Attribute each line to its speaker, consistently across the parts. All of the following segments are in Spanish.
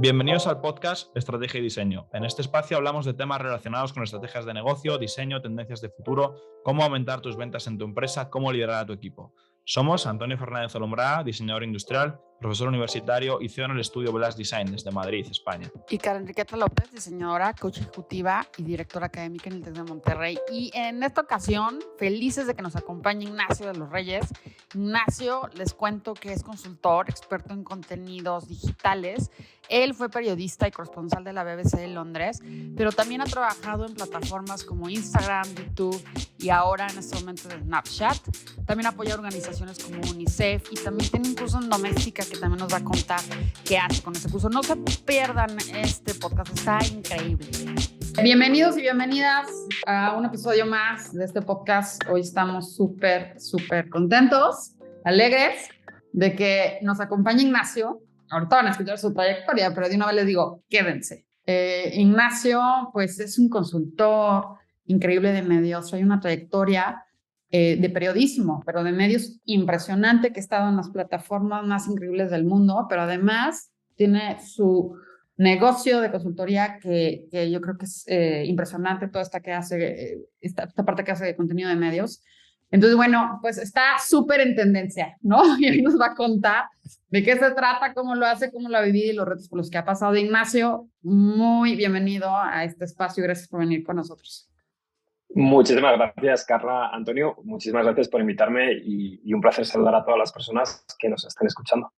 Speaker 1: Bienvenidos al podcast Estrategia y Diseño. En este espacio hablamos de temas relacionados con estrategias de negocio, diseño, tendencias de futuro, cómo aumentar tus ventas en tu empresa, cómo liderar a tu equipo. Somos Antonio Fernández Olombrá, diseñador industrial, profesor universitario y CEO en el estudio Blast Design desde Madrid, España.
Speaker 2: Y Karen Enriqueta López, diseñadora, coach ejecutiva y directora académica en el TEC de Monterrey. Y en esta ocasión, felices de que nos acompañe Ignacio de los Reyes. Ignacio, les cuento que es consultor, experto en contenidos digitales. Él fue periodista y corresponsal de la BBC de Londres, pero también ha trabajado en plataformas como Instagram, YouTube y ahora en este momento de Snapchat. También apoya organizaciones como UNICEF y también tiene un curso en doméstica que también nos va a contar qué hace con ese curso. No se pierdan este podcast, está increíble. Bienvenidos y bienvenidas a un episodio más de este podcast. Hoy estamos súper contentos, alegres de que nos acompañe Ignacio. Ahorita van a escuchar su trayectoria, pero de una vez les digo, quédense. Ignacio, pues es un consultor increíble de medios, hay una trayectoria de periodismo, pero de medios impresionante, que ha estado en las plataformas más increíbles del mundo, pero además tiene su negocio de consultoría que yo creo que es impresionante, toda esta que hace, esta parte que hace de contenido de medios. Entonces, bueno, pues está súper en tendencia, ¿no? Y ahí nos va a contar de qué se trata, cómo lo hace, cómo lo ha vivido y los retos por los que ha pasado. Ignacio, muy bienvenido a este espacio y gracias por venir con nosotros.
Speaker 3: Muchísimas gracias, Carla, Antonio. Muchísimas gracias por invitarme y un placer saludar a todas las personas que nos estén escuchando.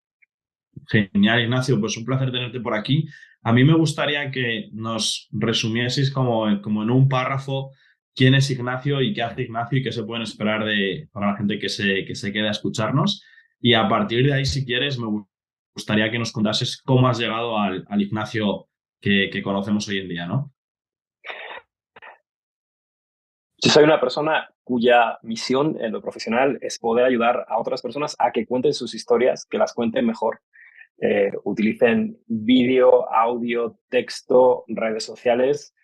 Speaker 1: Genial, Ignacio. Pues un placer tenerte por aquí. A mí me gustaría que nos resumieseis como en un párrafo quién es Ignacio y qué hace Ignacio y qué se pueden esperar para la gente que se quede a escucharnos. Y a partir de ahí, si quieres, me gustaría que nos contases cómo has llegado al Ignacio que conocemos hoy en día, ¿no?
Speaker 3: Yo soy una persona cuya misión en lo profesional es poder ayudar a otras personas a que cuenten sus historias, que las cuenten mejor. Utilicen vídeo, audio, texto, redes sociales,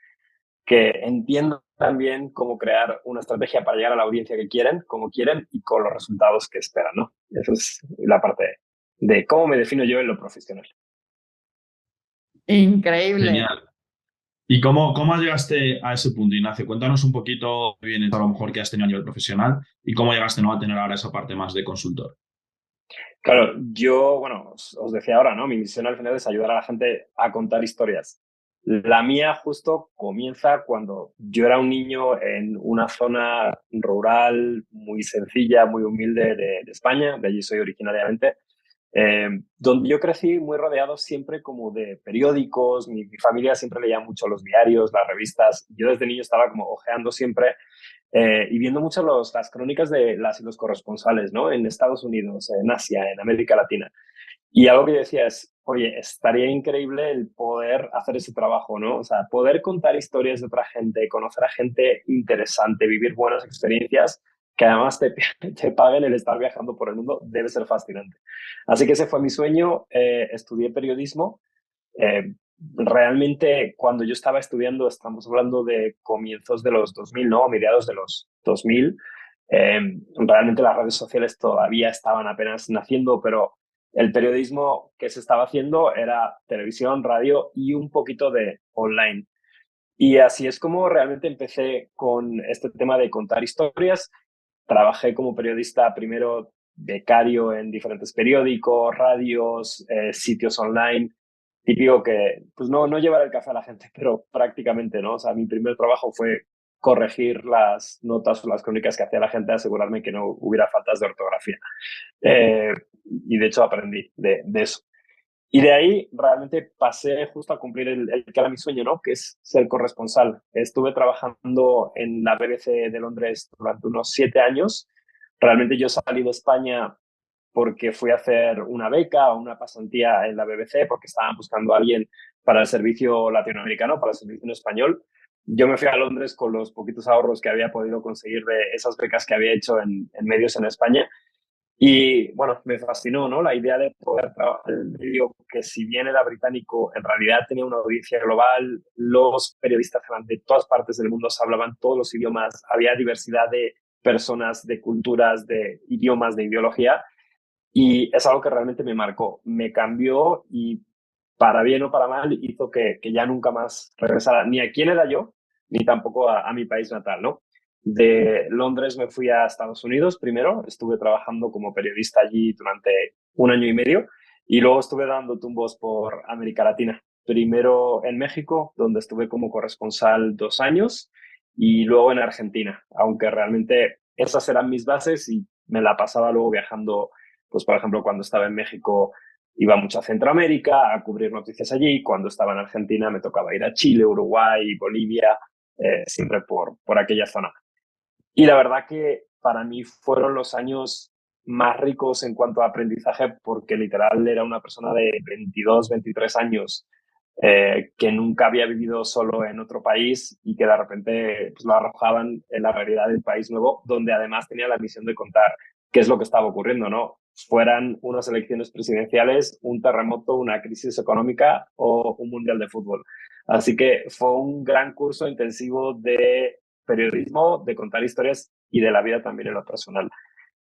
Speaker 3: que entiendan también cómo crear una estrategia para llegar a la audiencia que quieren, como quieren y con los resultados que esperan, ¿no? Esa es la parte de cómo me defino yo en lo profesional.
Speaker 2: Increíble.
Speaker 1: Genial. ¿Y cómo llegaste a ese punto, Ignacio? Cuéntanos un poquito bien a lo mejor que has tenido a nivel profesional y cómo llegaste a tener ahora esa parte más de consultor.
Speaker 3: Claro, yo, bueno, os decía ahora, ¿no? Mi misión al final es ayudar a la gente a contar historias. La mía justo comienza cuando yo era un niño en una zona rural muy sencilla, muy humilde de España, de allí soy originariamente, donde yo crecí muy rodeado siempre como de periódicos, mi familia siempre leía mucho los diarios, las revistas, yo desde niño estaba como ojeando siempre y viendo mucho las crónicas de las y los corresponsales, ¿no? En Estados Unidos, en Asia, en América Latina. Y algo que yo decía es, oye, estaría increíble el poder hacer ese trabajo, ¿no? O sea, poder contar historias de otra gente, conocer a gente interesante, vivir buenas experiencias, que además te paguen el estar viajando por el mundo, debe ser fascinante. Así que ese fue mi sueño. Estudié periodismo. Realmente, cuando yo estaba estudiando, estamos hablando de comienzos de los 2000, ¿no? Mediados de los 2000. Realmente las redes sociales todavía estaban apenas naciendo, pero el periodismo que se estaba haciendo era televisión, radio y un poquito de online. Y así es como realmente empecé con este tema de contar historias. Trabajé como periodista primero becario en diferentes periódicos, radios, sitios online. Típico que, pues no llevar el café a la gente, pero prácticamente, ¿no? O sea, mi primer trabajo fue corregir las notas o las crónicas que hacía la gente, asegurarme que no hubiera faltas de ortografía. Y de hecho aprendí de eso. Y de ahí realmente pasé justo a cumplir el que era mi sueño, ¿no? Que es ser corresponsal. Estuve trabajando en la BBC de Londres durante unos 7 años. Realmente yo salí de España porque fui a hacer una beca o una pasantía en la BBC porque estaban buscando a alguien para el servicio latinoamericano, para el servicio en español. Yo me fui a Londres con los poquitos ahorros que había podido conseguir de esas becas que había hecho en medios en España. Y bueno, me fascinó, ¿no? La idea de poder trabajar en el medio que, si bien era británico, en realidad tenía una audiencia global. Los periodistas eran de todas partes del mundo, se hablaban todos los idiomas, había diversidad de personas, de culturas, de idiomas, de ideología. Y es algo que realmente me marcó, me cambió y para bien o para mal, hizo que ya nunca más regresara ni a quién era yo, ni tampoco a mi país natal, ¿no? De Londres me fui a Estados Unidos primero, estuve trabajando como periodista allí durante 1 año y medio y luego estuve dando tumbos por América Latina. Primero en México, donde estuve como corresponsal 2 años, y luego en Argentina, aunque realmente esas eran mis bases y me la pasaba luego viajando, pues por ejemplo, cuando estaba en México iba mucho a Centroamérica a cubrir noticias allí, cuando estaba en Argentina me tocaba ir a Chile, Uruguay, Bolivia, siempre por aquella zona. Y la verdad que para mí fueron los años más ricos en cuanto a aprendizaje, porque literal era una persona de 22, 23 años que nunca había vivido solo en otro país y que de repente pues, lo arrojaban en la realidad del país nuevo, donde además tenía la misión de contar qué es lo que estaba ocurriendo, ¿no? Fueran unas elecciones presidenciales, un terremoto, una crisis económica o un mundial de fútbol. Así que fue un gran curso intensivo de periodismo, de contar historias y de la vida también en lo personal.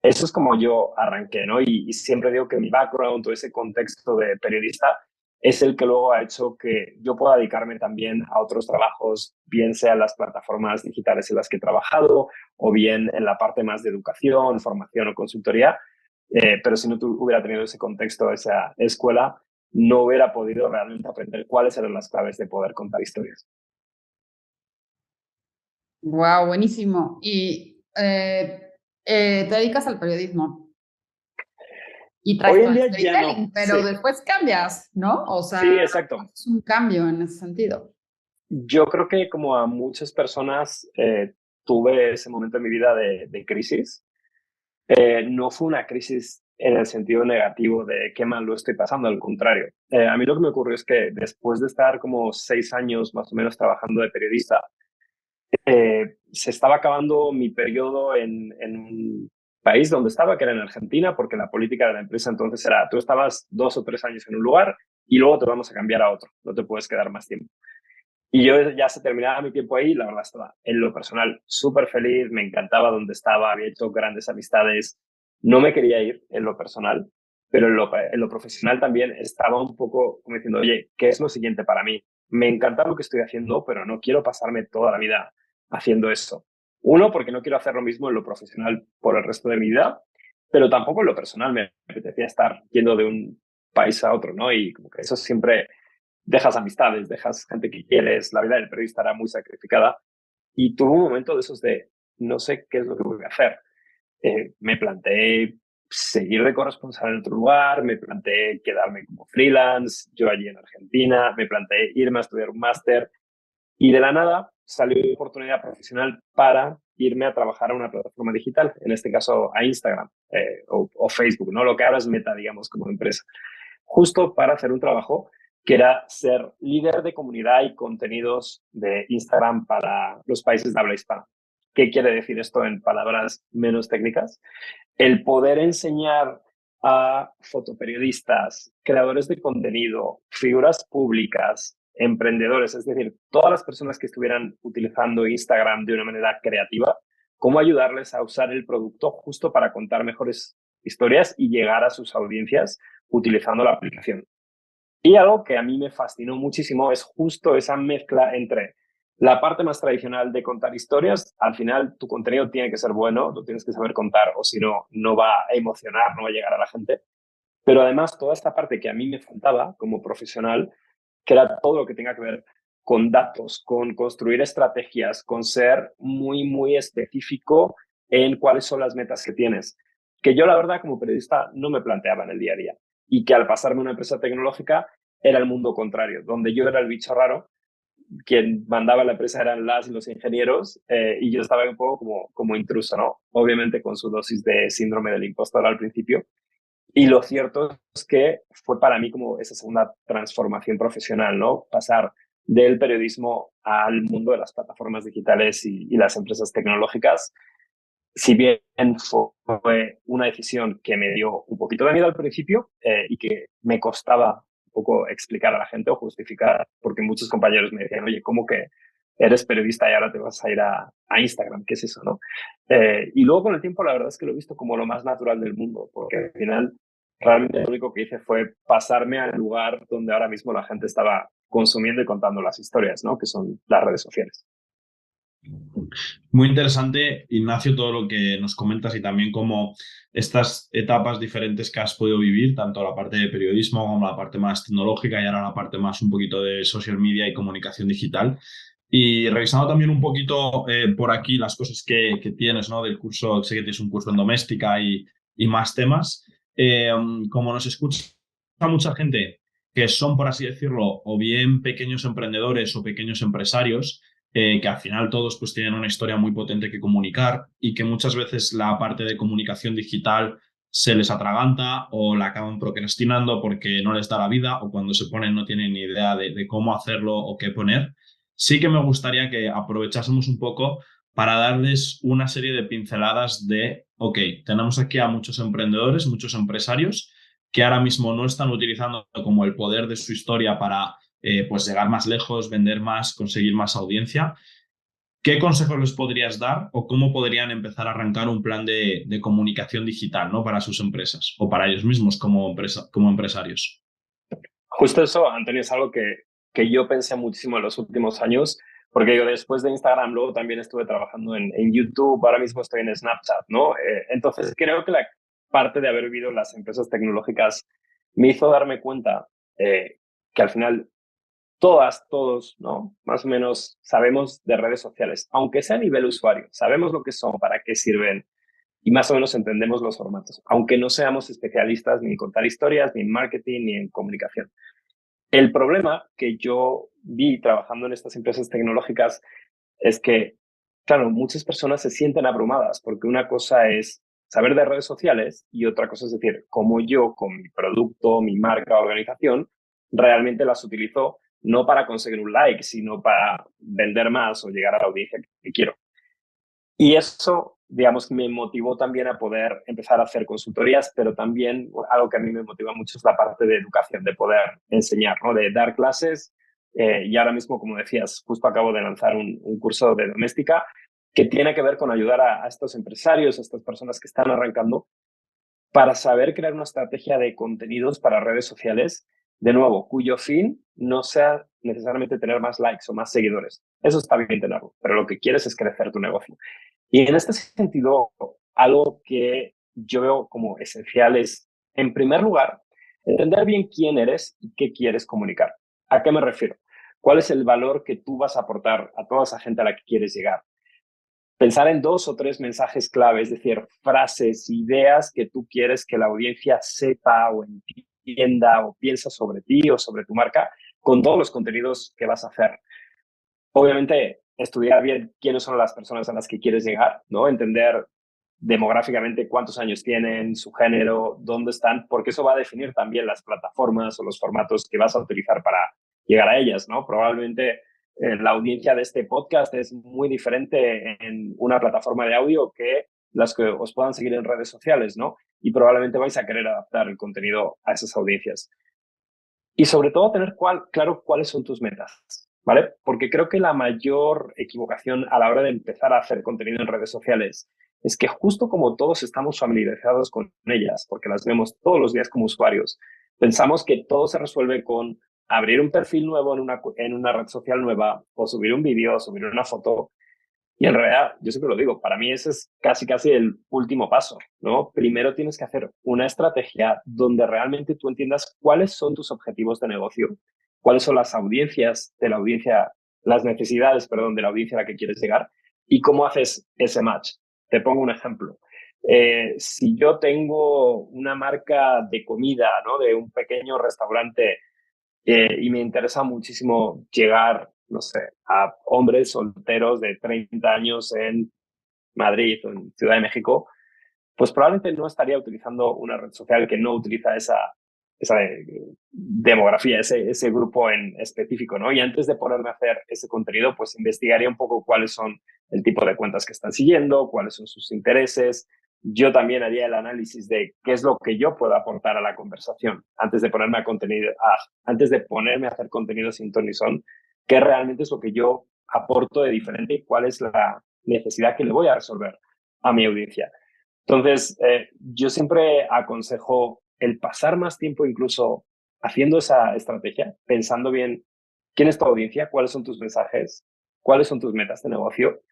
Speaker 3: Eso es como yo arranqué, ¿no? Y siempre digo que mi background o ese contexto de periodista es el que luego ha hecho que yo pueda dedicarme también a otros trabajos, bien sea en las plataformas digitales en las que he trabajado o bien en la parte más de educación, formación o consultoría. Pero si no hubiera tenido ese contexto, esa escuela, no hubiera podido realmente aprender cuáles eran las claves de poder contar historias.
Speaker 2: Wow, buenísimo. Y te dedicas al periodismo y traes
Speaker 3: Hoy
Speaker 2: todo
Speaker 3: en
Speaker 2: el
Speaker 3: día ya no,
Speaker 2: storytelling, pero
Speaker 3: sí.
Speaker 2: después cambias, ¿no? O
Speaker 3: Sí,
Speaker 2: sea,
Speaker 3: exacto.
Speaker 2: es un cambio en ese sentido.
Speaker 3: Yo creo que como a muchas personas tuve ese momento en mi vida de crisis. No fue una crisis en el sentido negativo de qué mal lo estoy pasando, al contrario. A mí lo que me ocurrió es que después de estar como 6 años más o menos trabajando de periodista, se estaba acabando mi periodo en un país donde estaba, que era en Argentina, porque la política de la empresa entonces era, tú estabas 2 o 3 años en un lugar y luego te vamos a cambiar a otro, no te puedes quedar más tiempo. Y yo ya se terminaba mi tiempo ahí, la verdad estaba en lo personal súper feliz, me encantaba donde estaba, había hecho grandes amistades, no me quería ir en lo personal, pero en lo profesional también estaba un poco como diciendo, oye, ¿qué es lo siguiente para mí? Me encanta lo que estoy haciendo, pero no quiero pasarme toda la vida haciendo eso. Uno, porque no quiero hacer lo mismo en lo profesional por el resto de mi vida, pero tampoco en lo personal me apetecía estar yendo de un país a otro, ¿no? Y como que eso siempre dejas amistades, dejas gente que quieres, la vida del periodista era muy sacrificada y tuve un momento de esos de no sé qué es lo que voy a hacer. Me planteé seguir de corresponsal en otro lugar, me planteé quedarme como freelance, yo allí en Argentina, me planteé irme a estudiar un máster y de la nada salió una oportunidad profesional para irme a trabajar a una plataforma digital, en este caso a Instagram o Facebook, ¿no? Lo que ahora es Meta, digamos, como empresa, justo para hacer un trabajo que era ser líder de comunidad y contenidos de Instagram para los países de habla hispana. ¿Qué quiere decir esto en palabras menos técnicas? El poder enseñar a fotoperiodistas, creadores de contenido, figuras públicas, emprendedores, es decir, todas las personas que estuvieran utilizando Instagram de una manera creativa, cómo ayudarles a usar el producto justo para contar mejores historias y llegar a sus audiencias utilizando la aplicación. Y algo que a mí me fascinó muchísimo es justo esa mezcla entre la parte más tradicional de contar historias. Al final, tu contenido tiene que ser bueno, lo tienes que saber contar, o si no, no va a emocionar, no va a llegar a la gente. Pero además, toda esta parte que a mí me faltaba como profesional, que era todo lo que tenga que ver con datos, con construir estrategias, con ser muy, muy específico en cuáles son las metas que tienes, que yo la verdad como periodista no me planteaba en el día a día y que al pasarme a una empresa tecnológica era el mundo contrario, donde yo era el bicho raro, quien mandaba la empresa eran las y los ingenieros y yo estaba un poco como intruso, ¿no? Obviamente con su dosis de síndrome del impostor al principio. Y lo cierto es que fue para mí como esa segunda transformación profesional, ¿no? Pasar del periodismo al mundo de las plataformas digitales y las empresas tecnológicas. Si bien fue una decisión que me dio un poquito de miedo al principio y que me costaba un poco explicar a la gente o justificar, porque muchos compañeros me decían, oye, ¿cómo que eres periodista y ahora te vas a ir a Instagram? ¿Qué es eso, no? Y luego con el tiempo la verdad es que lo he visto como lo más natural del mundo, porque al final realmente lo único que hice fue pasarme al lugar donde ahora mismo la gente estaba consumiendo y contando las historias, ¿no? Que son las redes sociales.
Speaker 1: Muy interesante, Ignacio, todo lo que nos comentas y también cómo estas etapas diferentes que has podido vivir, tanto la parte de periodismo como la parte más tecnológica y ahora la parte más un poquito de social media y comunicación digital. Y revisando también un poquito por aquí las cosas que tienes, ¿no? Del curso, sé que tienes un curso en doméstica y más temas. Eh, Como nos escucha mucha gente que son, por así decirlo, o bien pequeños emprendedores o pequeños empresarios, que al final todos pues tienen una historia muy potente que comunicar y que muchas veces la parte de comunicación digital se les atraganta o la acaban procrastinando porque no les da la vida o cuando se ponen no tienen ni idea de cómo hacerlo o qué poner. Sí que me gustaría que aprovechásemos un poco para darles una serie de pinceladas de, ok, tenemos aquí a muchos emprendedores, muchos empresarios que ahora mismo no están utilizando como el poder de su historia para pues llegar más lejos, vender más, conseguir más audiencia. ¿Qué consejos les podrías dar o cómo podrían empezar a arrancar un plan de comunicación digital, ¿no? Para sus empresas o para ellos mismos como empresarios?
Speaker 3: Justo eso, Antonio, es algo que yo pensé muchísimo en los últimos años, porque yo después de Instagram luego también estuve trabajando en YouTube, ahora mismo estoy en Snapchat, ¿no? Entonces creo que la parte de haber vivido en las empresas tecnológicas me hizo darme cuenta que al final todos, ¿no? Más o menos sabemos de redes sociales, aunque sea a nivel usuario, sabemos lo que son, para qué sirven y más o menos entendemos los formatos, aunque no seamos especialistas ni en contar historias, ni en marketing, ni en comunicación. El problema que yo vi trabajando en estas empresas tecnológicas es que, claro, muchas personas se sienten abrumadas porque una cosa es saber de redes sociales y otra cosa es decir, cómo yo con mi producto, mi marca, organización, realmente las utilizo no para conseguir un like, sino para vender más o llegar a la audiencia que quiero. Y eso, digamos, me motivó también a poder empezar a hacer consultorías, pero también algo que a mí me motiva mucho es la parte de educación, de poder enseñar, ¿no? De dar clases. Y ahora mismo, como decías, justo acabo de lanzar un curso de doméstica que tiene que ver con ayudar a estos empresarios, a estas personas que están arrancando, para saber crear una estrategia de contenidos para redes sociales, de nuevo, cuyo fin no sea necesariamente tener más likes o más seguidores. Eso está bien tenerlo, pero lo que quieres es crecer tu negocio. Y en este sentido, algo que yo veo como esencial es, en primer lugar, entender bien quién eres y qué quieres comunicar. ¿A qué me refiero? ¿Cuál es el valor que tú vas a aportar a toda esa gente a la que quieres llegar? Pensar en 2 o 3 mensajes clave, es decir, frases, ideas que tú quieres que la audiencia sepa o entienda o piensa sobre ti o sobre tu marca con todos los contenidos que vas a hacer. Obviamente, estudiar bien quiénes son las personas a las que quieres llegar, ¿no? Entender demográficamente cuántos años tienen, su género, dónde están, porque eso va a definir también las plataformas o los formatos que vas a utilizar para llegar a ellas, ¿no? Probablemente la audiencia de este podcast es muy diferente en una plataforma de audio que las que os puedan seguir en redes sociales, ¿no? Y probablemente vais a querer adaptar el contenido a esas audiencias. Y sobre todo tener claro cuáles son tus metas, ¿vale? Porque creo que la mayor equivocación a la hora de empezar a hacer contenido en redes sociales es que justo como todos estamos familiarizados con ellas, porque las vemos todos los días como usuarios, pensamos que todo se resuelve con abrir un perfil nuevo en una red social nueva o subir un vídeo, subir una foto. Y en realidad, yo siempre lo digo, para mí ese es casi el último paso, ¿no? Primero tienes que hacer una estrategia donde realmente tú entiendas cuáles son tus objetivos de negocio, cuáles son las audiencias de la audiencia, las necesidades, perdón, de la audiencia a la que quieres llegar y cómo haces ese match. Te pongo un ejemplo. Si yo tengo una marca de comida, ¿no? De un pequeño restaurante y me interesa muchísimo llegar, no sé, a hombres solteros de 30 años en Madrid o en Ciudad de México, pues probablemente no estaría utilizando una red social que no utiliza esa demografía, ese grupo en específico, ¿no? Y antes de ponerme a hacer ese contenido, pues investigaría un poco cuáles son el tipo de cuentas que están siguiendo, cuáles son sus intereses. Yo también haría el análisis de qué es lo que yo puedo aportar a la conversación antes de ponerme antes de ponerme a hacer contenido sin ton ni son, qué realmente es lo que yo aporto de diferente y cuál es la necesidad que le voy a resolver a mi audiencia. Entonces, yo siempre aconsejo el pasar más tiempo incluso haciendo esa estrategia, pensando bien quién es tu audiencia, cuáles son tus mensajes, cuáles son tus metas de negocio,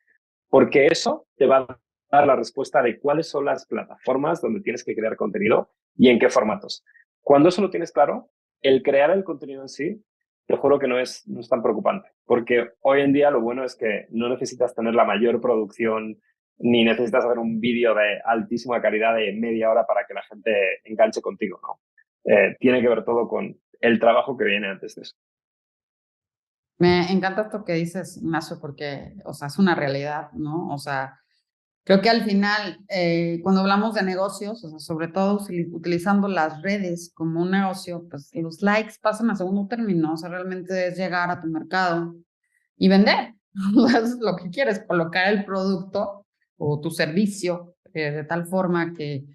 Speaker 3: porque eso te va a dar la respuesta de cuáles son las plataformas donde tienes que crear contenido y en qué formatos. Cuando eso lo tienes claro, el crear el contenido en sí, te juro que no es tan preocupante, porque hoy en día lo bueno es que no necesitas tener la mayor producción ni necesitas hacer un vídeo de altísima calidad de media hora para que la gente enganche contigo, ¿no? Tiene que ver todo con el trabajo que viene antes de eso.
Speaker 2: Me encanta esto que dices, Ignacio, porque, o sea, es una realidad, ¿no? O sea, creo que al final, cuando hablamos de negocios, o sea, sobre todo utilizando las redes como un negocio, pues los likes pasan a segundo término, o sea, realmente es llegar a tu mercado y vender. Es lo que quieres, colocar el producto o tu servicio de tal forma que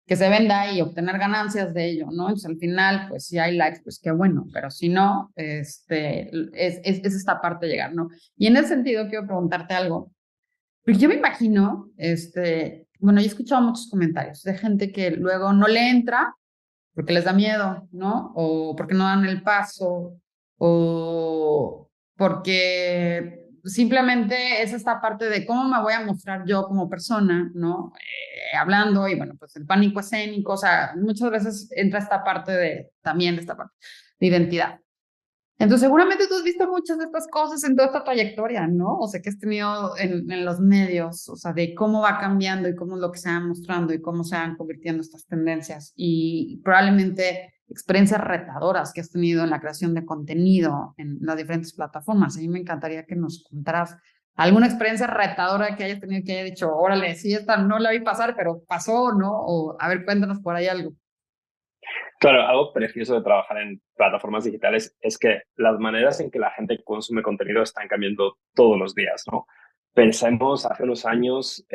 Speaker 2: se venda y obtener ganancias de ello, ¿no? Entonces, al final, pues si hay likes, pues qué bueno, pero si no, es esta parte de llegar, ¿no? Y en ese sentido, quiero preguntarte algo. Porque yo me imagino, bueno, yo he escuchado muchos comentarios de gente que luego no le entra porque les da miedo, ¿no? O porque no dan el paso, o porque simplemente es esta parte de cómo me voy a mostrar yo como persona, ¿no? Hablando y bueno, pues el pánico escénico, o sea, muchas veces entra esta parte también de esta parte de identidad. Entonces, seguramente tú has visto muchas de estas cosas en toda esta trayectoria, ¿no? O sea, que has tenido en los medios, o sea, de cómo va cambiando y cómo es lo que se va mostrando y cómo se van convirtiendo estas tendencias y probablemente experiencias retadoras que has tenido en la creación de contenido en las diferentes plataformas. A mí me encantaría que nos contaras alguna experiencia retadora que hayas tenido que haya dicho, órale, sí, esta no la vi pasar, pero pasó, ¿no? O a ver, cuéntanos por ahí algo.
Speaker 3: Claro, algo precioso de trabajar en plataformas digitales es que las maneras en que la gente consume contenido están cambiando todos los días, ¿no? Pensemos hace unos años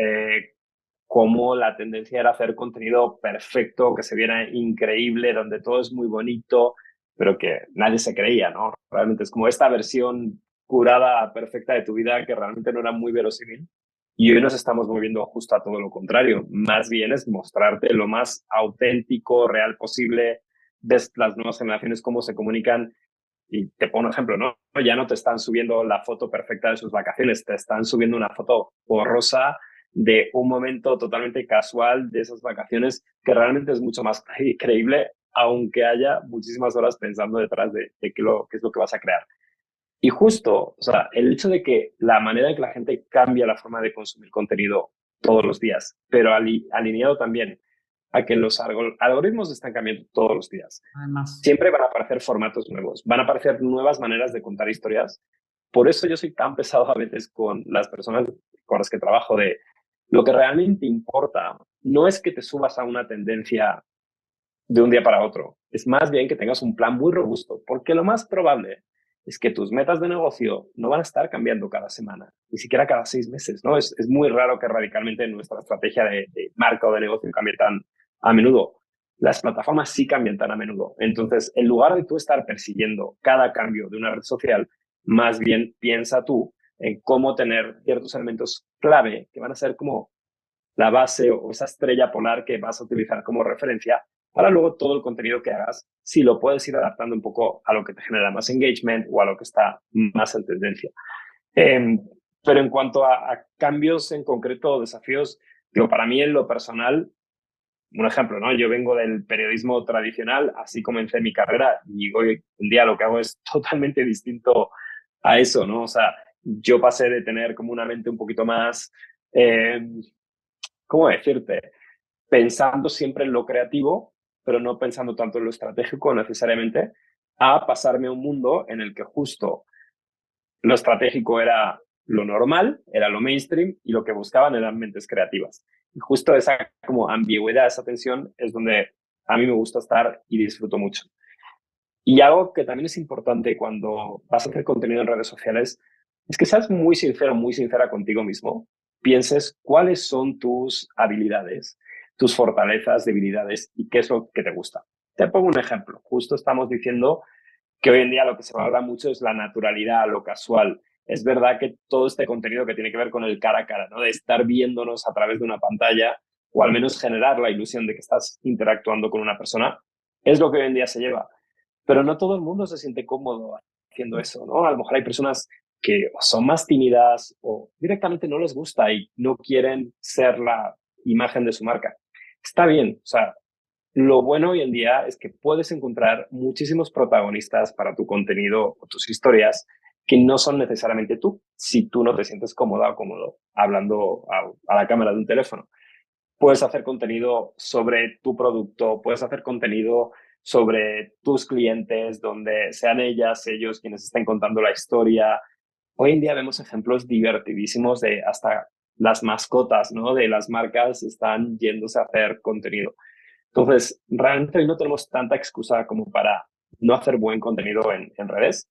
Speaker 3: cómo la tendencia era hacer contenido perfecto, que se viera increíble, donde todo es muy bonito, pero que nadie se creía, ¿no? Realmente es como esta versión curada perfecta de tu vida que realmente no era muy verosímil. Y hoy nos estamos moviendo justo a todo lo contrario. Más bien es mostrarte lo más auténtico, real posible. Ves las nuevas generaciones cómo se comunican. Y te pongo un ejemplo, ¿no? Ya no te están subiendo la foto perfecta de sus vacaciones, te están subiendo una foto borrosa de un momento totalmente casual de esas vacaciones que realmente es mucho más creíble, aunque haya muchísimas horas pensando detrás de qué es lo que vas a crear. Y justo, o sea, el hecho de que la manera en que la gente cambia la forma de consumir contenido todos los días, pero alineado también a que los algoritmos están cambiando todos los días.
Speaker 2: Además.
Speaker 3: Siempre van a aparecer formatos nuevos, van a aparecer nuevas maneras de contar historias. Por eso yo soy tan pesado a veces con las personas con las que trabajo de lo que realmente importa no es que te subas a una tendencia de un día para otro. Es más bien que tengas un plan muy robusto, porque lo más probable es que tus metas de negocio no van a estar cambiando cada semana, ni siquiera cada 6 meses, ¿no? Es muy raro que radicalmente nuestra estrategia de marca o de negocio cambie tan a menudo. Las plataformas sí cambian tan a menudo. Entonces, en lugar de tú estar persiguiendo cada cambio de una red social, más bien piensa tú en cómo tener ciertos elementos clave que van a ser como la base o esa estrella polar que vas a utilizar como referencia para luego todo el contenido que hagas, si lo puedes ir adaptando un poco a lo que te genera más engagement o a lo que está más en tendencia. Pero en cuanto a cambios en concreto o desafíos, digo, para mí en lo personal, un ejemplo, ¿no? Yo vengo del periodismo tradicional, así comencé mi carrera y hoy en día lo que hago es totalmente distinto a eso, ¿no? O sea, yo pasé de tener como una mente un poquito más, ¿cómo decirte? Pensando siempre en lo creativo, pero no pensando tanto en lo estratégico necesariamente, a pasarme a un mundo en el que justo lo estratégico era lo normal, era lo mainstream, y lo que buscaban eran mentes creativas. Y justo esa como ambigüedad, esa tensión es donde a mí me gusta estar y disfruto mucho. Y algo que también es importante cuando vas a hacer contenido en redes sociales es que seas muy sincero, muy sincera contigo mismo. Pienses cuáles son tus habilidades, tus fortalezas, debilidades y qué es lo que te gusta. Te pongo un ejemplo. Justo estamos diciendo que hoy en día lo que se valora mucho es la naturalidad, lo casual. Es verdad que todo este contenido que tiene que ver con el cara a cara, ¿no? De estar viéndonos a través de una pantalla o al menos generar la ilusión de que estás interactuando con una persona, es lo que hoy en día se lleva. Pero no todo el mundo se siente cómodo haciendo eso, ¿no? A lo mejor hay personas que son más tímidas o directamente no les gusta y no quieren ser la imagen de su marca. Está bien, o sea, lo bueno hoy en día es que puedes encontrar muchísimos protagonistas para tu contenido o tus historias que no son necesariamente tú, si tú no te sientes cómoda o cómodo hablando a la cámara de un teléfono. Puedes hacer contenido sobre tu producto, puedes hacer contenido sobre tus clientes, donde sean ellos quienes estén contando la historia. Hoy en día vemos ejemplos divertidísimos de hasta las mascotas, ¿no? De las marcas están yéndose a hacer contenido. Entonces, realmente hoy no tenemos tanta excusa como para no hacer buen contenido en redes,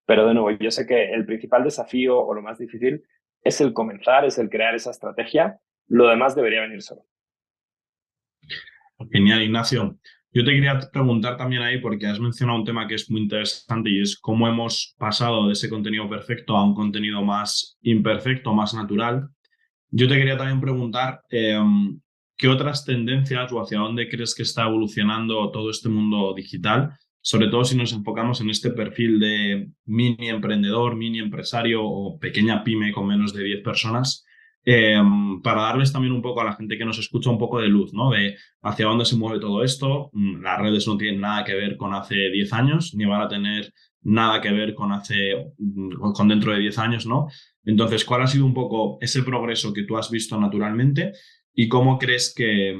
Speaker 3: pero de nuevo, yo sé que el principal desafío o lo más difícil es el comenzar, es el crear esa estrategia. Lo demás debería venir solo.
Speaker 1: Genial, Ignacio. Yo te quería preguntar también ahí, porque has mencionado un tema que es muy interesante y es cómo hemos pasado de ese contenido perfecto a un contenido más imperfecto, más natural. Yo te quería también preguntar qué otras tendencias o hacia dónde crees que está evolucionando todo este mundo digital, sobre todo si nos enfocamos en este perfil de mini emprendedor, mini empresario o pequeña pyme con menos de 10 personas, eh, para darles también un poco a la gente que nos escucha un poco de luz, ¿no? De hacia dónde se mueve todo esto. Las redes no tienen nada que ver con hace 10 años, ni van a tener nada que ver con dentro de 10 años, ¿no? Entonces, ¿cuál ha sido un poco ese progreso que tú has visto naturalmente y cómo crees que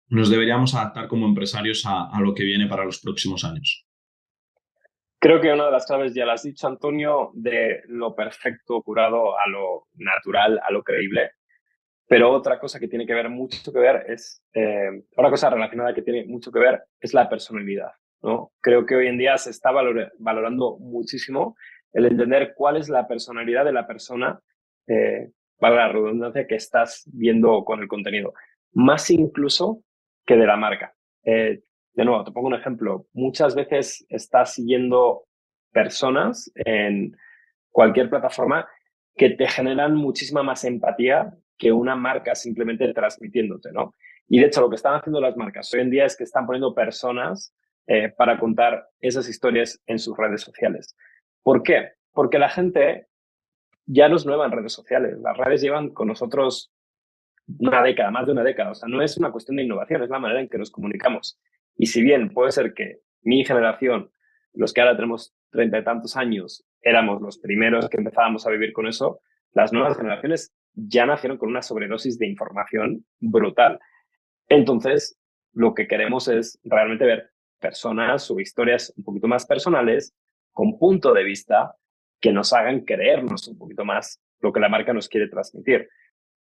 Speaker 1: nos deberíamos adaptar como empresarios a lo que viene para los próximos años?
Speaker 3: Creo que una de las claves, ya lo has dicho, Antonio, de lo perfecto curado a lo natural, a lo creíble. Pero otra cosa que tiene que ver mucho que ver es, otra cosa relacionada que tiene mucho que ver es la personalidad, ¿no? Creo que hoy en día se está valorando muchísimo el entender cuál es la personalidad de la persona, valga la redundancia, que estás viendo con el contenido, más incluso que de la marca. De nuevo, te pongo un ejemplo. Muchas veces estás siguiendo personas en cualquier plataforma que te generan muchísima más empatía que una marca simplemente transmitiéndote, ¿no? Y de hecho, lo que están haciendo las marcas hoy en día es que están poniendo personas para contar esas historias en sus redes sociales. ¿Por qué? Porque la gente ya no es nueva en redes sociales. Las redes llevan con nosotros una década, más de una década. O sea, no es una cuestión de innovación, es la manera en que nos comunicamos. Y si bien puede ser que mi generación, los que ahora tenemos 30 y tantos años, éramos los primeros que empezábamos a vivir con eso, las nuevas generaciones ya nacieron con una sobredosis de información brutal. Entonces, lo que queremos es realmente ver personas o historias un poquito más personales, con punto de vista, que nos hagan creernos un poquito más lo que la marca nos quiere transmitir.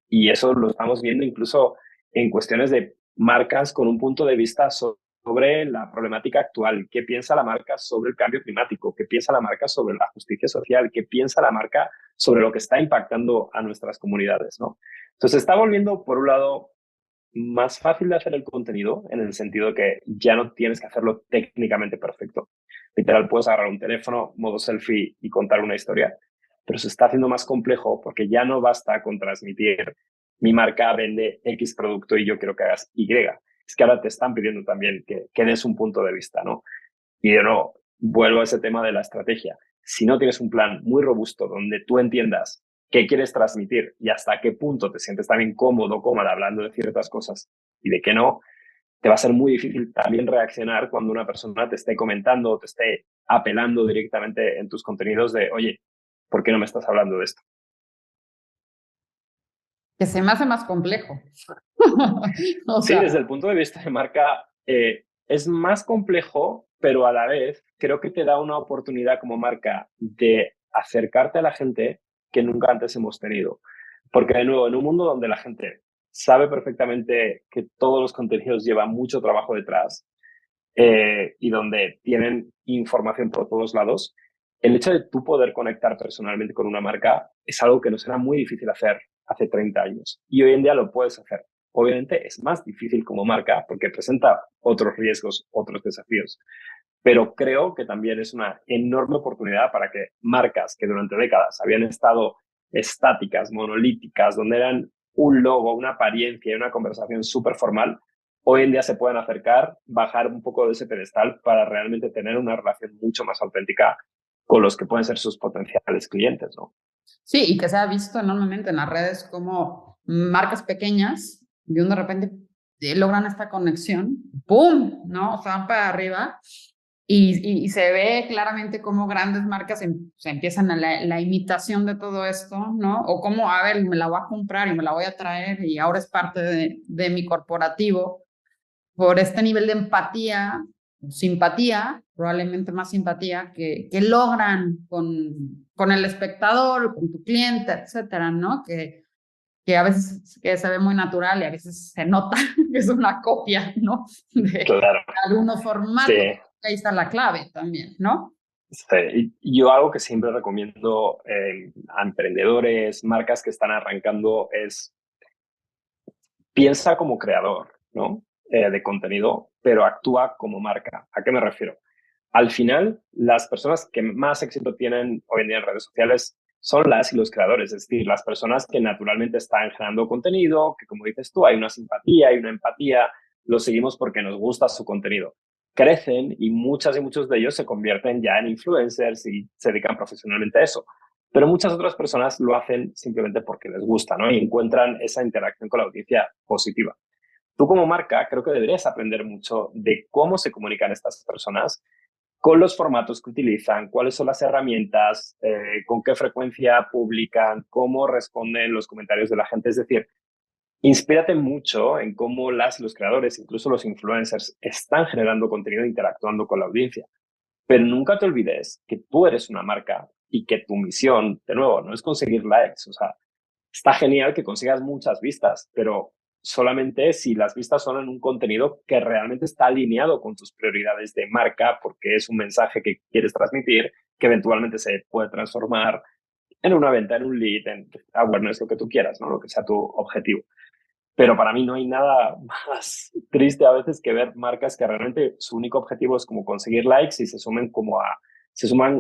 Speaker 3: Y eso lo estamos viendo incluso en cuestiones de marcas con un punto de vista sobre la problemática actual. ¿Qué piensa la marca sobre el cambio climático? ¿Qué piensa la marca sobre la justicia social? ¿Qué piensa la marca sobre lo que está impactando a nuestras comunidades, ¿no? Entonces, está volviendo, por un lado, más fácil de hacer el contenido, en el sentido que ya no tienes que hacerlo técnicamente perfecto. Literal, puedes agarrar un teléfono, modo selfie y contar una historia, pero se está haciendo más complejo porque ya no basta con transmitir mi marca vende X producto y yo quiero que hagas Y. Es que ahora te están pidiendo también que des un punto de vista, ¿no? Y de nuevo, vuelvo a ese tema de la estrategia. Si no tienes un plan muy robusto donde tú entiendas qué quieres transmitir y hasta qué punto te sientes también cómodo, cómoda hablando de ciertas cosas y de qué no, te va a ser muy difícil también reaccionar cuando una persona te esté comentando o te esté apelando directamente en tus contenidos de, oye, ¿por qué no me estás hablando de esto?
Speaker 2: Que se me hace más complejo. O
Speaker 3: Sí,
Speaker 2: sea,
Speaker 3: desde el punto de vista de marca, es más complejo, pero a la vez creo que te da una oportunidad como marca de acercarte a la gente que nunca antes hemos tenido. Porque de nuevo, en un mundo donde la gente sabe perfectamente que todos los contenidos llevan mucho trabajo detrás y donde tienen información por todos lados, el hecho de tú poder conectar personalmente con una marca es algo que nos era muy difícil hacer hace 30 años. Y hoy en día lo puedes hacer. Obviamente es más difícil como marca porque presenta otros riesgos, otros desafíos. Pero creo que también es una enorme oportunidad para que marcas que durante décadas habían estado estáticas, monolíticas, donde eran un logo, una apariencia y una conversación súper formal, hoy en día se pueden acercar, bajar un poco de ese pedestal para realmente tener una relación mucho más auténtica con los que pueden ser sus potenciales clientes, ¿no?
Speaker 2: Sí, y que se ha visto enormemente en las redes como marcas pequeñas de repente logran esta conexión, ¡pum!, ¿no? O sea, van para arriba y se ve claramente cómo grandes marcas se empiezan a la imitación de todo esto, ¿no? O cómo, a ver, me la voy a comprar y me la voy a traer y ahora es parte de mi corporativo por este nivel de empatía, simpatía, probablemente más simpatía, que logran con el espectador, con tu cliente, etcétera, ¿no? Que a veces que se ve muy natural y a veces se nota que es una copia, ¿no? De
Speaker 3: Claro,
Speaker 2: algunos
Speaker 3: sí.
Speaker 2: formatos. Ahí está la clave también, ¿no?
Speaker 3: Sí. Y yo algo que siempre recomiendo a emprendedores, marcas que están arrancando es piensa como creador, ¿no? De contenido, pero actúa como marca. ¿A qué me refiero? Al final, las personas que más éxito tienen hoy en día en redes sociales son las y los creadores, es decir, las personas que naturalmente están generando contenido, que como dices tú, hay una simpatía, hay una empatía, los seguimos porque nos gusta su contenido. Crecen y muchas y muchos de ellos se convierten ya en influencers y se dedican profesionalmente a eso. Pero muchas otras personas lo hacen simplemente porque les gusta, ¿no? Y encuentran esa interacción con la audiencia positiva. Tú como marca creo que deberías aprender mucho de cómo se comunican estas personas, con los formatos que utilizan, cuáles son las herramientas, con qué frecuencia publican, cómo responden los comentarios de la gente. Es decir, inspírate mucho en cómo los creadores, incluso los influencers, están generando contenido e interactuando con la audiencia. Pero nunca te olvides que tú eres una marca y que tu misión, de nuevo, no es conseguir likes. O sea, está genial que consigas muchas vistas, pero solamente si las vistas son en un contenido que realmente está alineado con tus prioridades de marca, porque es un mensaje que quieres transmitir, que eventualmente se puede transformar en una venta, en un lead, en awareness, lo que tú quieras, ¿no? Lo que sea tu objetivo. Pero para mí no hay nada más triste a veces que ver marcas que realmente su único objetivo es como conseguir likes y se suman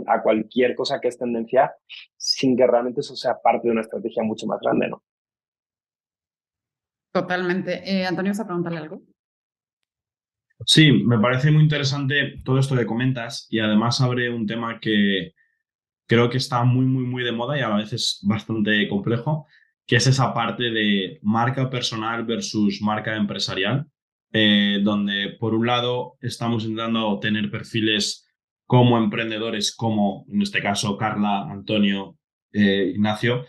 Speaker 3: a cualquier cosa que es tendencia sin que realmente eso sea parte de una estrategia mucho más grande, ¿no?
Speaker 2: Totalmente. Antonio, ¿vas a preguntarle algo?
Speaker 1: Sí, me parece muy interesante todo esto que comentas y además abre un tema que creo que está muy, muy, muy de moda y a veces bastante complejo, que es esa parte de marca personal versus marca empresarial, donde por un lado estamos intentando tener perfiles como emprendedores, como en este caso Carla, Antonio, Ignacio,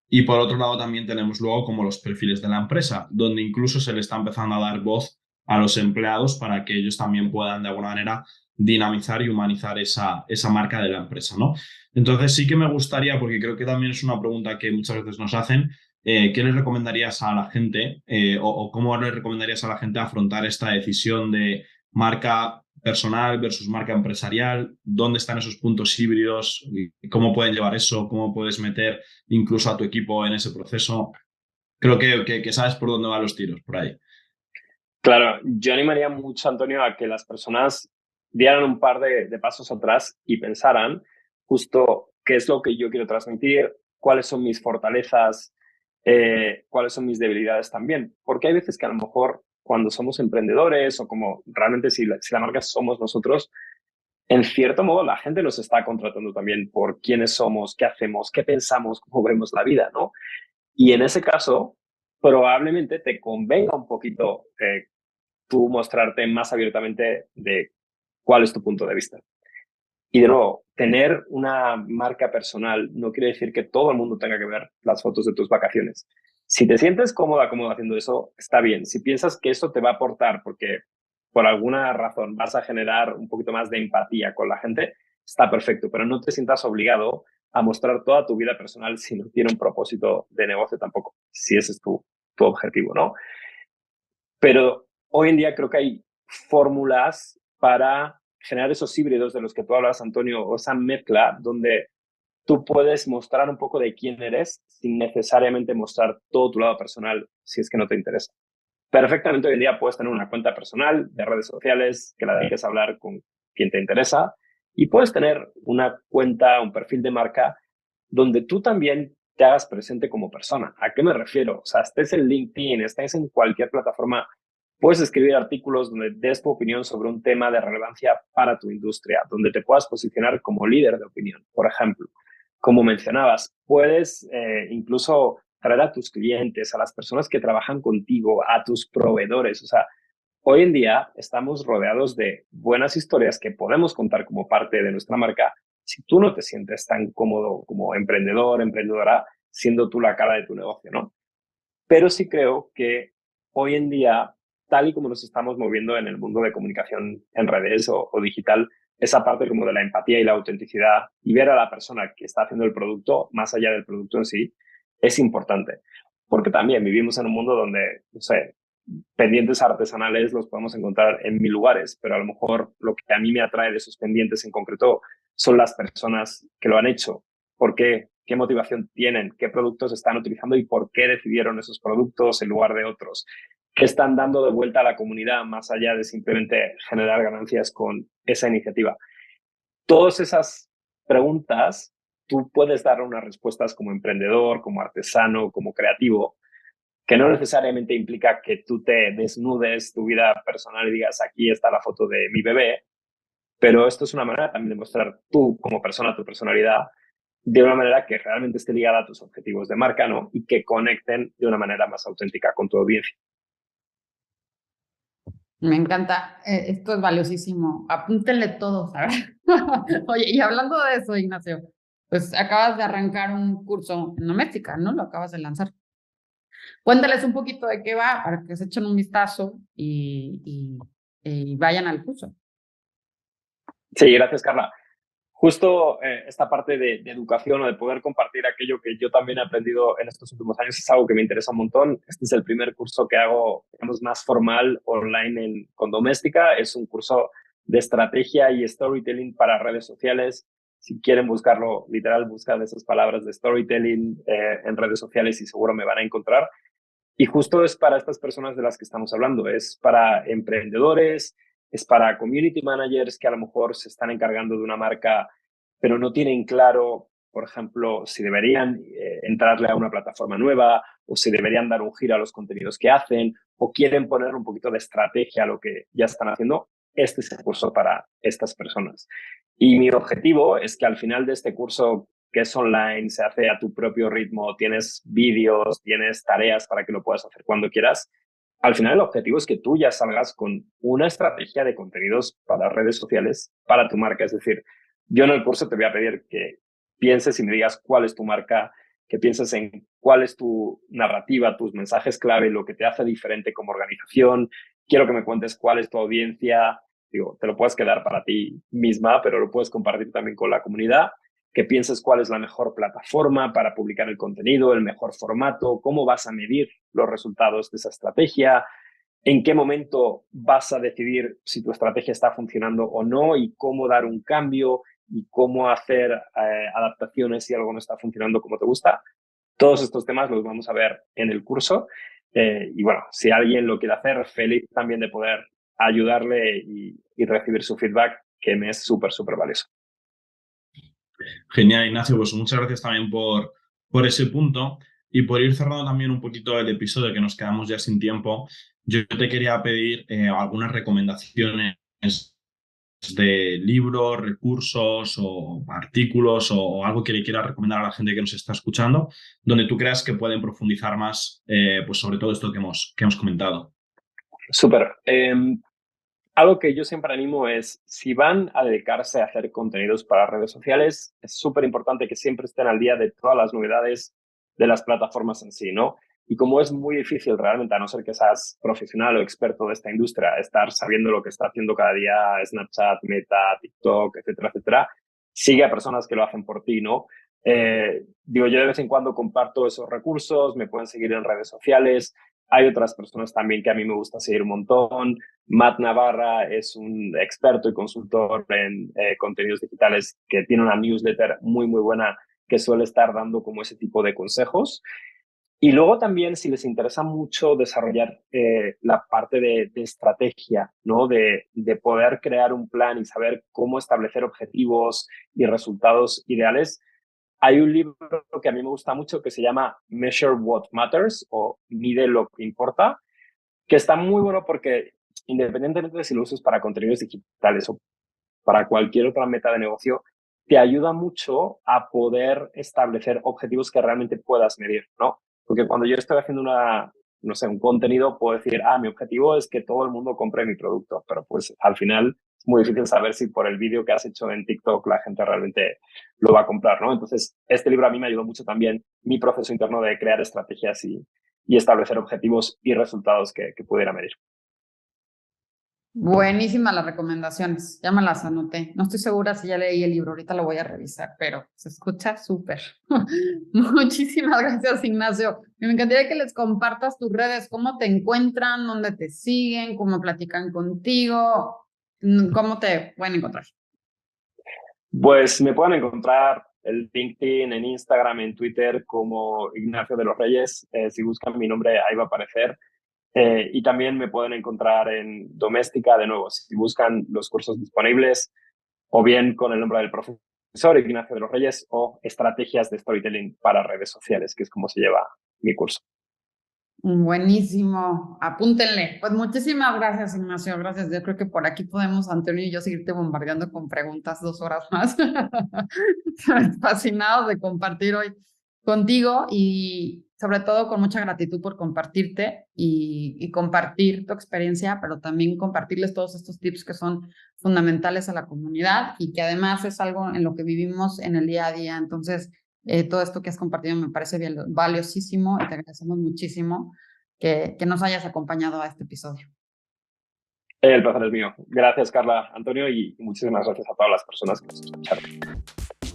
Speaker 1: y por otro lado también tenemos luego como los perfiles de la empresa, donde incluso se le está empezando a dar voz a los empleados para que ellos también puedan de alguna manera dinamizar y humanizar esa marca de la empresa, ¿no? Entonces sí que me gustaría, porque creo que también es una pregunta que muchas veces nos hacen, ¿qué les recomendarías a la gente o cómo les recomendarías a la gente afrontar esta decisión de marca personal versus marca empresarial? ¿Dónde están esos puntos híbridos? ¿Cómo pueden llevar eso? ¿Cómo puedes meter incluso a tu equipo en ese proceso? Creo que sabes por dónde van los tiros, por ahí.
Speaker 3: Claro, yo animaría mucho, Antonio, a que las personas dieran un par de pasos atrás y pensaran justo qué es lo que yo quiero transmitir, cuáles son mis fortalezas, cuáles son mis debilidades también. Porque hay veces que a lo mejor cuando somos emprendedores o como realmente si la marca somos nosotros, en cierto modo la gente nos está contratando también por quiénes somos, qué hacemos, qué pensamos, cómo vemos la vida, ¿no? Y en ese caso, probablemente te convenga un poquito tú mostrarte más abiertamente de cuál es tu punto de vista. Y de nuevo, tener una marca personal no quiere decir que todo el mundo tenga que ver las fotos de tus vacaciones. Si te sientes cómoda haciendo eso, está bien. Si piensas que eso te va a aportar porque por alguna razón vas a generar un poquito más de empatía con la gente, está perfecto, pero no te sientas obligado a mostrar toda tu vida personal si no tiene un propósito de negocio tampoco, si ese es tu objetivo, ¿no? Pero hoy en día creo que hay fórmulas para generar esos híbridos de los que tú hablas, Antonio, o esa mezcla donde tú puedes mostrar un poco de quién eres sin necesariamente mostrar todo tu lado personal si es que no te interesa. Perfectamente hoy en día puedes tener una cuenta personal de redes sociales que la dediques a hablar con quien te interesa y puedes tener una cuenta, un perfil de marca donde tú también te hagas presente como persona. ¿A qué me refiero? O sea, estés en LinkedIn, estés en cualquier plataforma, Puedes escribir artículos donde des tu opinión sobre un tema de relevancia para tu industria, donde te puedas posicionar como líder de opinión, por ejemplo. Como mencionabas, puedes incluso traer a tus clientes, a las personas que trabajan contigo, a tus proveedores. O sea, hoy en día estamos rodeados de buenas historias que podemos contar como parte de nuestra marca si tú no te sientes tan cómodo como emprendedor, emprendedora, siendo tú la cara de tu negocio, ¿no? Pero sí creo que hoy en día, tal y como nos estamos moviendo en el mundo de comunicación en redes o digital, esa parte como de la empatía y la autenticidad y ver a la persona que está haciendo el producto, más allá del producto en sí, es importante. Porque también vivimos en un mundo donde, no sé, pendientes artesanales los podemos encontrar en mil lugares, pero a lo mejor lo que a mí me atrae de esos pendientes en concreto son las personas que lo han hecho. ¿Por qué? ¿Qué motivación tienen? ¿Qué productos están utilizando y por qué decidieron esos productos en lugar de otros? ¿Qué están dando de vuelta a la comunidad más allá de simplemente generar ganancias con esa iniciativa? Todas esas preguntas tú puedes dar unas respuestas como emprendedor, como artesano, como creativo, que no necesariamente implica que tú te desnudes tu vida personal y digas, aquí está la foto de mi bebé, pero esto es una manera también de mostrar tú como persona, tu personalidad, de una manera que realmente esté ligada a tus objetivos de marca, ¿no? Y que conecten de una manera más auténtica con tu audiencia.
Speaker 2: Me encanta, esto es valiosísimo. Apúntenle todo, ¿sabes? Oye, y hablando de eso, Ignacio, pues acabas de arrancar un curso en doméstica, ¿no? Lo acabas de lanzar. Cuéntales un poquito de qué va para que se echen un vistazo y vayan al curso.
Speaker 3: Sí, gracias, Carla. Justo esta parte de educación o de poder compartir aquello que yo también he aprendido en estos últimos años es algo que me interesa un montón. Este es el primer curso que hago, digamos, más formal online con Doméstica. Es un curso de estrategia y storytelling para redes sociales. Si quieren buscarlo, literal, buscan esas palabras de storytelling en redes sociales y seguro me van a encontrar. Y justo es para estas personas de las que estamos hablando, es para emprendedores, es para community managers que a lo mejor se están encargando de una marca, pero no tienen claro, por ejemplo, si deberían entrarle a una plataforma nueva o si deberían dar un giro a los contenidos que hacen o quieren poner un poquito de estrategia a lo que ya están haciendo. Este es el curso para estas personas. Y mi objetivo es que al final de este curso, que es online, se hace a tu propio ritmo, tienes vídeos, tienes tareas para que lo puedas hacer cuando quieras. Al final el objetivo es que tú ya salgas con una estrategia de contenidos para redes sociales, para tu marca. Es decir, yo en el curso te voy a pedir que pienses y me digas cuál es tu marca, que pienses en cuál es tu narrativa, tus mensajes clave, lo que te hace diferente como organización. Quiero que me cuentes cuál es tu audiencia. Digo, te lo puedes quedar para ti misma, pero lo puedes compartir también con la comunidad, que pienses cuál es la mejor plataforma para publicar el contenido, el mejor formato, cómo vas a medir los resultados de esa estrategia, en qué momento vas a decidir si tu estrategia está funcionando o no y cómo dar un cambio y cómo hacer adaptaciones si algo no está funcionando como te gusta. Todos estos temas los vamos a ver en el curso. Y bueno, si alguien lo quiere hacer, feliz también de poder ayudarle y recibir su feedback, que me es súper, súper valioso.
Speaker 1: Genial, Ignacio. Pues muchas gracias también por ese punto y por ir cerrando también un poquito el episodio, que nos quedamos ya sin tiempo. Yo te quería pedir algunas recomendaciones de libros, recursos o artículos o algo que le quieras recomendar a la gente que nos está escuchando, donde tú creas que pueden profundizar más, pues sobre todo esto que hemos comentado.
Speaker 3: Súper. Algo que yo siempre animo es, si van a dedicarse a hacer contenidos para redes sociales, es súper importante que siempre estén al día de todas las novedades de las plataformas en sí, ¿no? Y como es muy difícil realmente, a no ser que seas profesional o experto de esta industria, estar sabiendo lo que está haciendo cada día Snapchat, Meta, TikTok, etcétera, etcétera, sigue a personas que lo hacen por ti, ¿no? Digo, yo de vez en cuando comparto esos recursos, me pueden seguir en redes sociales. Hay otras personas también que a mí me gusta seguir un montón. Matt Navarra es un experto y consultor en contenidos digitales que tiene una newsletter muy, muy buena que suele estar dando como ese tipo de consejos. Y luego también, si les interesa mucho desarrollar la parte de estrategia, ¿no? De poder crear un plan y saber cómo establecer objetivos y resultados ideales, hay un libro que a mí me gusta mucho que se llama Measure What Matters o Mide lo que importa, que está muy bueno porque independientemente de si lo uses para contenidos digitales o para cualquier otra meta de negocio, te ayuda mucho a poder establecer objetivos que realmente puedas medir, ¿no? Porque cuando yo estoy haciendo un contenido, puedo decir, mi objetivo es que todo el mundo compre mi producto, pero pues al final es muy difícil saber si por el vídeo que has hecho en TikTok la gente realmente lo va a comprar, ¿no? Entonces, este libro a mí me ayudó mucho también mi proceso interno de crear estrategias y establecer objetivos y resultados que pudiera medir.
Speaker 2: Buenísimas las recomendaciones, ya me las anoté. No estoy segura si ya leí el libro, ahorita lo voy a revisar, pero se escucha súper. Muchísimas gracias, Ignacio. Me encantaría que les compartas tus redes, cómo te encuentran, dónde te siguen, cómo platican contigo, cómo te pueden encontrar.
Speaker 3: Pues me pueden encontrar en LinkedIn, en Instagram, en Twitter como Ignacio de los Reyes. Si buscan mi nombre, ahí va a aparecer. Y también me pueden encontrar en Doméstica, de nuevo, si buscan los cursos disponibles, o bien con el nombre del profesor Ignacio de los Reyes, o estrategias de storytelling para redes sociales, que es como se lleva mi curso.
Speaker 2: Buenísimo, apúntenle. Pues muchísimas gracias, Ignacio, gracias. Yo creo que por aquí podemos, Antonio y yo, seguirte bombardeando con preguntas 2 horas más. Fascinados de compartir hoy contigo y sobre todo con mucha gratitud por compartirte y compartir tu experiencia, pero también compartirles todos estos tips que son fundamentales a la comunidad y que además es algo en lo que vivimos en el día a día. Entonces, todo esto que has compartido me parece valiosísimo y te agradecemos muchísimo que nos hayas acompañado a este episodio.
Speaker 3: El placer es mío. Gracias, Carla, Antonio, y muchísimas gracias a todas las personas que nos escucharon.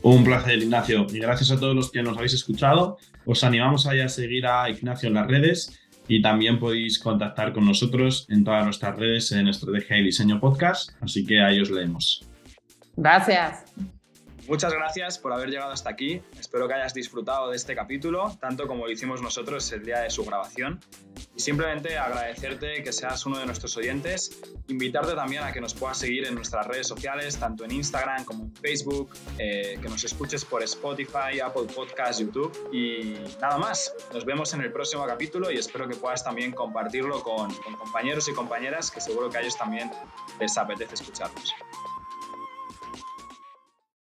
Speaker 1: Un placer, Ignacio, y gracias a todos los que nos habéis escuchado. Os animamos a seguir a Ignacio en las redes y también podéis contactar con nosotros en todas nuestras redes en Estrategia y Diseño Podcast, así que ahí os leemos.
Speaker 2: Gracias.
Speaker 4: Muchas gracias por haber llegado hasta aquí. Espero que hayas disfrutado de este capítulo, tanto como lo hicimos nosotros el día de su grabación. Y simplemente agradecerte que seas uno de nuestros oyentes, invitarte también a que nos puedas seguir en nuestras redes sociales, tanto en Instagram como en Facebook, que nos escuches por Spotify, Apple Podcasts, YouTube y nada más. Nos vemos en el próximo capítulo y espero que puedas también compartirlo con compañeros y compañeras que seguro que a ellos también les apetece escucharnos.